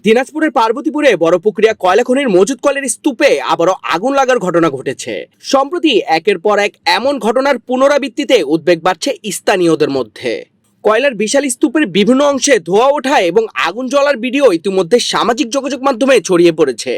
দিনাজপুরের পার্বতীপুরে বড়পুকুরিয়া কয়লা খনির মজুদ কয়লার স্তূপে আবারও আগুন লাগার ঘটনা ঘটেছে। সম্প্রতি একের পর এক এমন ঘটনার পুনরাবৃত্তিতে উদ্বেগ বাড়ছে স্থানীয়দের মধ্যে। কয়লার বিশাল স্তূপের বিভিন্ন অংশে ধোঁয়া ওঠা এবং আগুন জ্বলার ভিডিও ইতিমধ্যে সামাজিক যোগাযোগ মাধ্যমে ছড়িয়ে পড়েছে।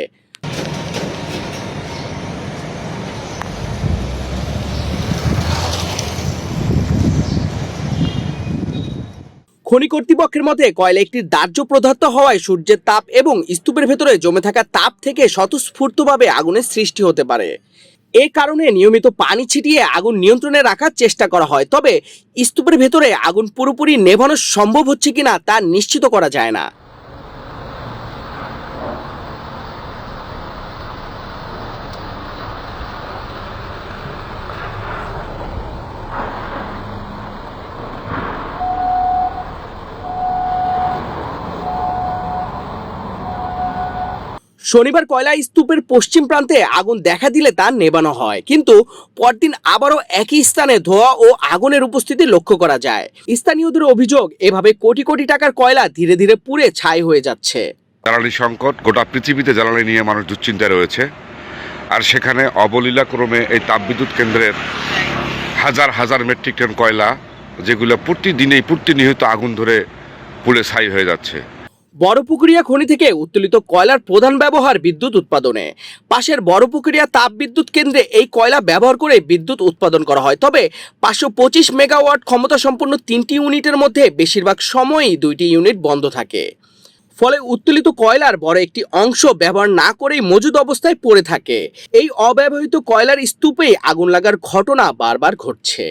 খনি কর্তৃপক্ষের মতে কয়লা একটি দাহ্য পদার্থ হওয়ায় সূর্যের তাপ এবং স্তূপের ভেতরে জমে থাকা তাপ থেকে স্বতঃস্ফূর্তভাবে আগুনের সৃষ্টি হতে পারে। এ কারণে নিয়মিত পানি ছিটিয়ে আগুন নিয়ন্ত্রণে রাখার চেষ্টা করা হয়, তবে স্তূপের ভেতরে আগুন পুরোপুরি নেভানো সম্ভব হচ্ছে কিনা তা নিশ্চিত করা যায় না। শনিবার কয়লা স্তূপের পশ্চিম প্রান্তে আগুন দেখা দিলে তা নেভানো হয়, কিন্তু পরদিন আবারও একই স্থানে ধোঁয়া ও আগুনের উপস্থিতি লক্ষ্য করা যায়। স্থানীয়দের অভিযোগ, এভাবে কোটি কোটি টাকার কয়লা ধীরে ধীরে পুড়ে ছাই হয়ে যাচ্ছে। জ্বালানি সংকট, গোটা পৃথিবীতে জ্বালানি নিয়ে মানুষ দুশ্চিন্তায় রয়েছে। আর সেখানে অবলীলাক্রমে এই তাপবিদ্যুৎ কেন্দ্রের হাজার হাজার মেট্রিক টন কয়লা, যেগুলো প্রতিনিয়ত আগুন ধরে পুড়ে ছাই হয়ে যাচ্ছে। বড়পুকুরিয়া খনি থেকে উত্তোলিত কয়লার প্রধান ব্যবহার বিদ্যুৎ উৎপাদনে। পাশের বড়পুকুরিয়া তাপবিদ্যুৎ কেন্দ্রে এই কয়লা ব্যবহার করে বিদ্যুৎ উৎপাদন করা হয়, তবে 525 মেগাওয়াট ক্ষমতা সম্পন্ন 3টি ইউনিটের মধ্যে বেশিরভাগ সময়ই 2টি ইউনিট বন্ধ থাকে। ফলে উত্তোলিত কয়লার বড় একটি অংশ ব্যবহার না করেই মজুদ অবস্থায় পড়ে থাকে। এই অব্যবহৃত কয়লার স্তূপেই আগুন লাগার ঘটনা বারবার ঘটছে।